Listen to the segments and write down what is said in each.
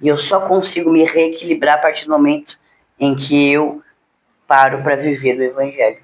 E eu só consigo me reequilibrar a partir do momento em que eu paro para viver o Evangelho.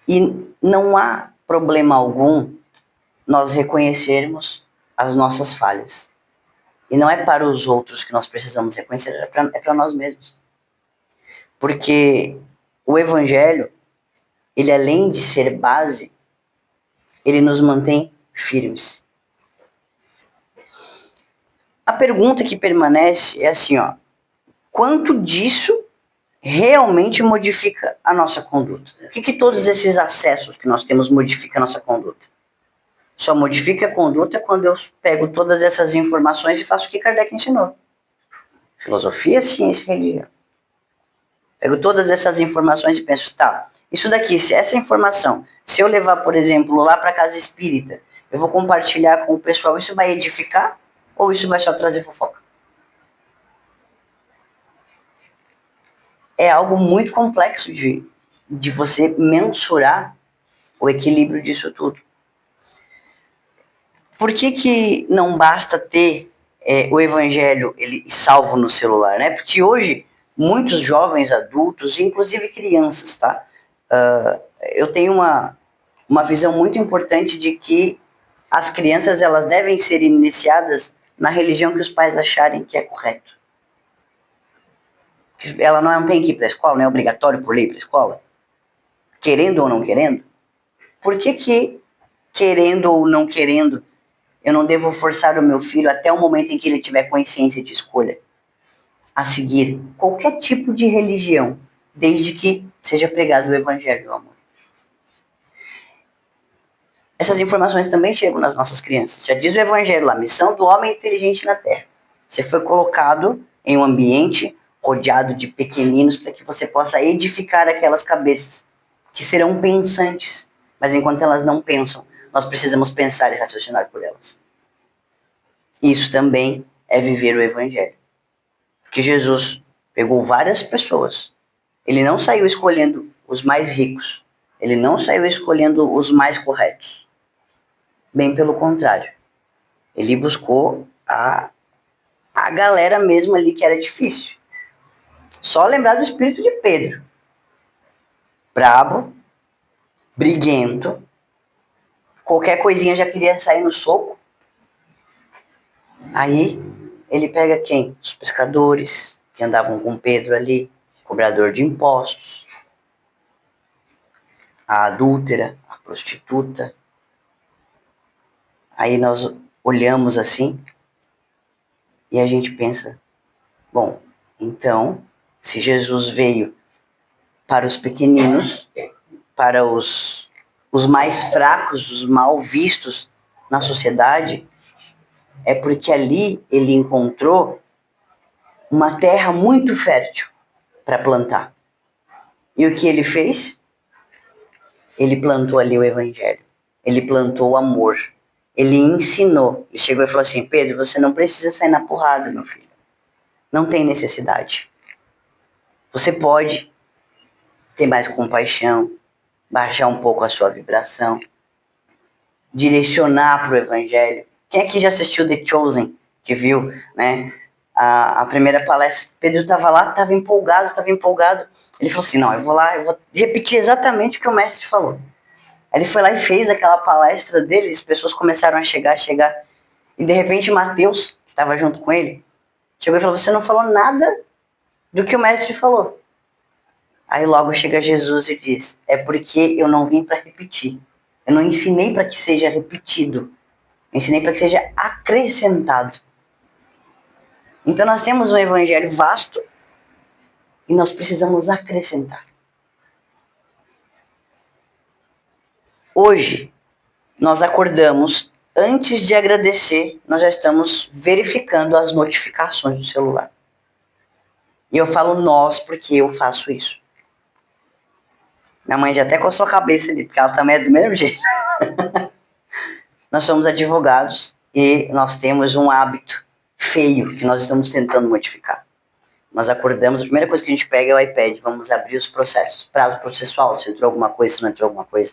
E não há problema algum nós reconhecermos as nossas falhas. E não é para os outros que nós precisamos reconhecer, é para nós mesmos. Porque o Evangelho, ele além de ser base, ele nos mantém firmes. A pergunta que permanece é assim, ó, quanto disso realmente modifica a nossa conduta? O que todos esses acessos que nós temos modifica a nossa conduta? Só modifica a conduta quando eu pego todas essas informações e faço o que Kardec ensinou. Filosofia, ciência e religião. Pego todas essas informações e penso, tá, isso daqui, se essa informação, se eu levar, por exemplo, lá para a casa espírita, eu vou compartilhar com o pessoal, isso vai edificar ou isso vai só trazer fofoca? É algo muito complexo de você mensurar o equilíbrio disso tudo. Por que não basta ter o Evangelho ele salvo no celular, né? Porque hoje muitos jovens adultos, inclusive crianças, tá? Eu tenho uma visão muito importante de que as crianças elas devem ser iniciadas na religião que os pais acharem que é correto. Ela não tem que ir para a escola, não é obrigatório por lei para a escola, querendo ou não querendo. Por que querendo ou não querendo eu não devo forçar o meu filho até o momento em que ele tiver consciência de escolha a seguir qualquer tipo de religião, desde que seja pregado o Evangelho do amor? Essas informações também chegam nas nossas crianças. Já diz o Evangelho lá, missão do homem inteligente na Terra. Você foi colocado em um ambiente rodeado de pequeninos para que você possa edificar aquelas cabeças que serão pensantes. Mas enquanto elas não pensam, nós precisamos pensar e raciocinar por elas. Isso também é viver o Evangelho. Porque Jesus pegou várias pessoas. Ele não saiu escolhendo os mais ricos. Ele não saiu escolhendo os mais corretos. Bem pelo contrário. Ele buscou a galera mesmo ali que era difícil. Só lembrar do espírito de Pedro. Brabo, briguento, qualquer coisinha já queria sair no soco. Aí ele pega quem? Os pescadores que andavam com Pedro ali, cobrador de impostos, a adúltera, a prostituta. Aí nós olhamos assim e a gente pensa, bom, então, se Jesus veio para os pequeninos, para os mais fracos, os mal vistos na sociedade, é porque ali ele encontrou uma terra muito fértil para plantar. E o que ele fez? Ele plantou ali o Evangelho. Ele plantou o amor. Ele ensinou. Ele chegou e falou assim, Pedro, você não precisa sair na porrada, meu filho. Não tem necessidade. Você pode ter mais compaixão, baixar um pouco a sua vibração, direcionar para o Evangelho. Quem aqui já assistiu The Chosen, que viu, né, a primeira palestra? Pedro estava lá, estava empolgado. Ele falou assim, não, eu vou lá, eu vou repetir exatamente o que o mestre falou. Aí ele foi lá e fez aquela palestra dele, as pessoas começaram a chegar, e de repente Mateus, que estava junto com ele, chegou e falou, você não falou nada do que o mestre falou. Aí logo chega Jesus e diz, é porque eu não vim para repetir. Eu não ensinei para que seja repetido. Eu ensinei para que seja acrescentado. Então nós temos um evangelho vasto e nós precisamos acrescentar. Hoje, nós acordamos, antes de agradecer, nós já estamos verificando as notificações do celular. E eu falo nós porque eu faço isso. Minha mãe já até coçou a cabeça ali, porque ela também é do mesmo jeito. Nós somos advogados e nós temos um hábito feio que nós estamos tentando modificar. Nós acordamos, a primeira coisa que a gente pega é o iPad, vamos abrir os processos, prazo processual, se entrou alguma coisa, se não entrou alguma coisa.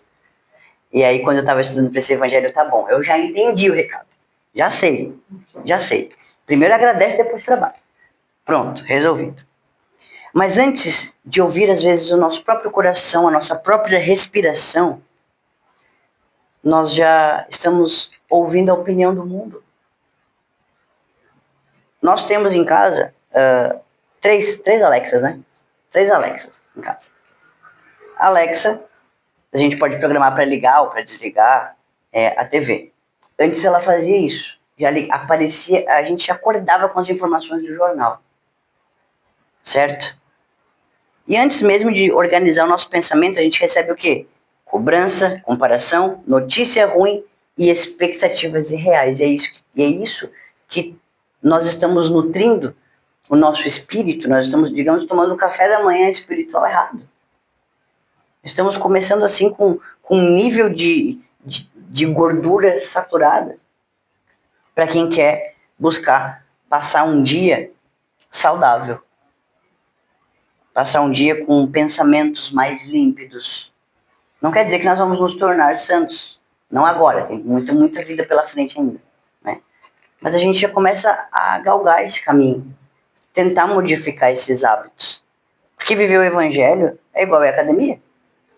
E aí, quando eu estava estudando para esse evangelho, tá bom, eu já entendi o recado. Já sei. Primeiro agradece, depois trabalha. Pronto, resolvido. Mas antes de ouvir, às vezes, o nosso próprio coração, a nossa própria respiração, nós já estamos ouvindo a opinião do mundo. Nós temos em casa três Alexas, né? 3 Alexas em casa. Alexa, a gente pode programar para ligar ou para desligar a TV. Antes ela fazia isso. Já aparecia, a gente acordava com as informações do jornal. Certo? E antes mesmo de organizar o nosso pensamento, a gente recebe o quê? Cobrança, comparação, notícia ruim e expectativas irreais. E é isso que nós estamos nutrindo o nosso espírito, nós estamos, digamos, tomando o café da manhã espiritual errado. Estamos começando assim com um nível de gordura saturada para quem quer buscar passar um dia saudável. Passar um dia com pensamentos mais límpidos. Não quer dizer que nós vamos nos tornar santos. Não agora, tem muita vida pela frente ainda. Né? Mas a gente já começa a galgar esse caminho. Tentar modificar esses hábitos. Porque viver o evangelho é igual à academia.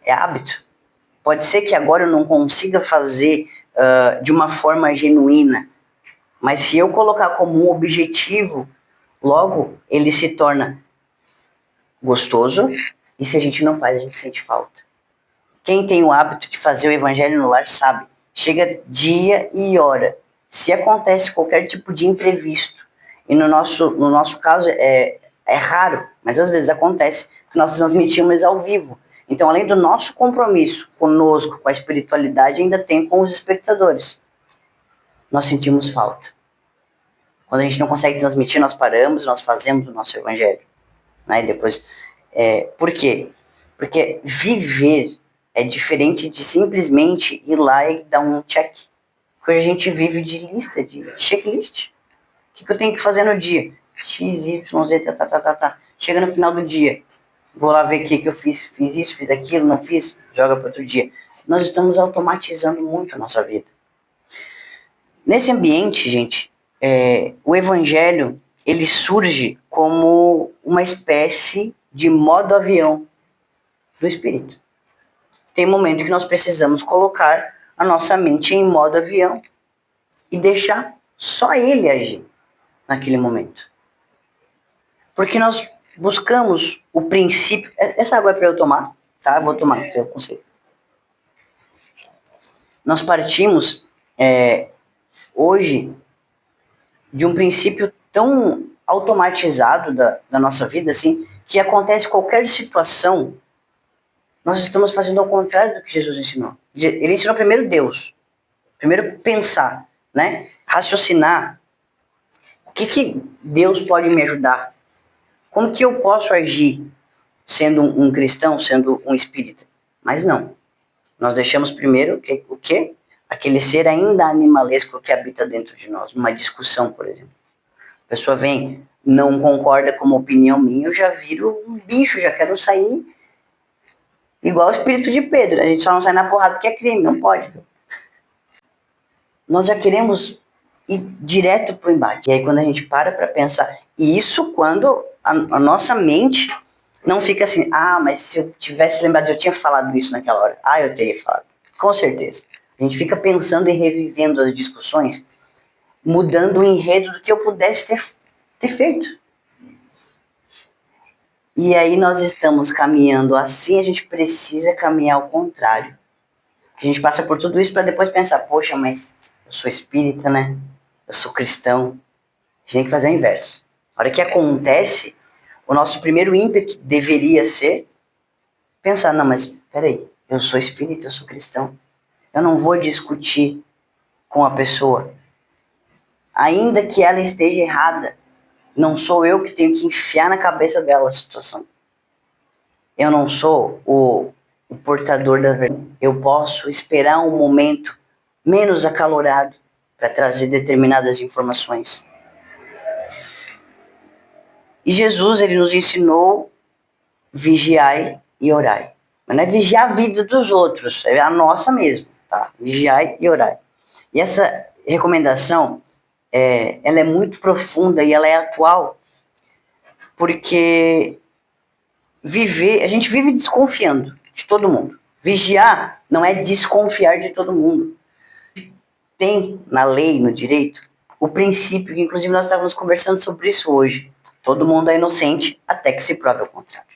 É hábito. Pode ser que agora eu não consiga fazer de uma forma genuína. Mas se eu colocar como um objetivo, logo ele se torna gostoso, e se a gente não faz, a gente sente falta. Quem tem o hábito de fazer o evangelho no lar sabe, chega dia e hora. Se acontece qualquer tipo de imprevisto, e no nosso caso é raro, mas às vezes acontece, que nós transmitimos ao vivo. Então, além do nosso compromisso conosco, com a espiritualidade, ainda tem com os espectadores. Nós sentimos falta. Quando a gente não consegue transmitir, nós paramos, nós fazemos o nosso evangelho. Né? E depois, por quê? Porque viver é diferente de simplesmente ir lá e dar um check. Porque a gente vive de lista, de checklist. O que eu tenho que fazer no dia? X, Y, Z, tá. Chega no final do dia, vou lá ver o que eu fiz. Fiz isso, fiz aquilo, não fiz, joga para outro dia. Nós estamos automatizando muito a nossa vida. Nesse ambiente, gente, o evangelho, ele surge como uma espécie de modo avião do espírito. Tem momento que nós precisamos colocar a nossa mente em modo avião e deixar só ele agir naquele momento. Porque nós buscamos o princípio... Essa água é para eu tomar, tá? Eu vou tomar, eu consigo. Nós partimos hoje de um princípio tão automatizado da nossa vida, assim, que acontece qualquer situação, nós estamos fazendo ao contrário do que Jesus ensinou. Ele ensinou primeiro Deus, primeiro pensar, né? Raciocinar. O que Deus pode me ajudar? Como que eu posso agir sendo um cristão, sendo um espírita? Mas não. Nós deixamos primeiro o quê? Aquele ser ainda animalesco que habita dentro de nós. Numa discussão, por exemplo. A pessoa vem, não concorda com uma opinião minha, eu já viro um bicho, já quero sair igual o espírito de Pedro. A gente só não sai na porrada porque é crime, não pode. Viu? Nós já queremos ir direto pro embate. E aí quando a gente para pensar, e isso quando a nossa mente não fica assim, mas se eu tivesse lembrado, eu tinha falado isso naquela hora. Eu teria falado. Com certeza. A gente fica pensando e revivendo as discussões, mudando o enredo do que eu pudesse ter feito. E aí nós estamos caminhando assim, a gente precisa caminhar ao contrário. A gente passa por tudo isso para depois pensar, poxa, mas eu sou espírita, né? Eu sou cristão. A gente tem que fazer o inverso. A hora que acontece, o nosso primeiro ímpeto deveria ser pensar, não, mas peraí, eu sou espírita, eu sou cristão. Eu não vou discutir com a pessoa. Ainda que ela esteja errada, não sou eu que tenho que enfiar na cabeça dela a situação. Eu não sou o portador da verdade. Eu posso esperar um momento menos acalorado para trazer determinadas informações. E Jesus, ele nos ensinou vigiai e orai. Mas não é vigiar a vida dos outros, é a nossa mesmo, tá? Vigiai e orai. E essa recomendação, ela é muito profunda e ela é atual, porque a gente vive desconfiando de todo mundo. Vigiar não é desconfiar de todo mundo. Tem na lei, no direito, o princípio, que inclusive nós estávamos conversando sobre isso hoje. Todo mundo é inocente até que se prove o contrário.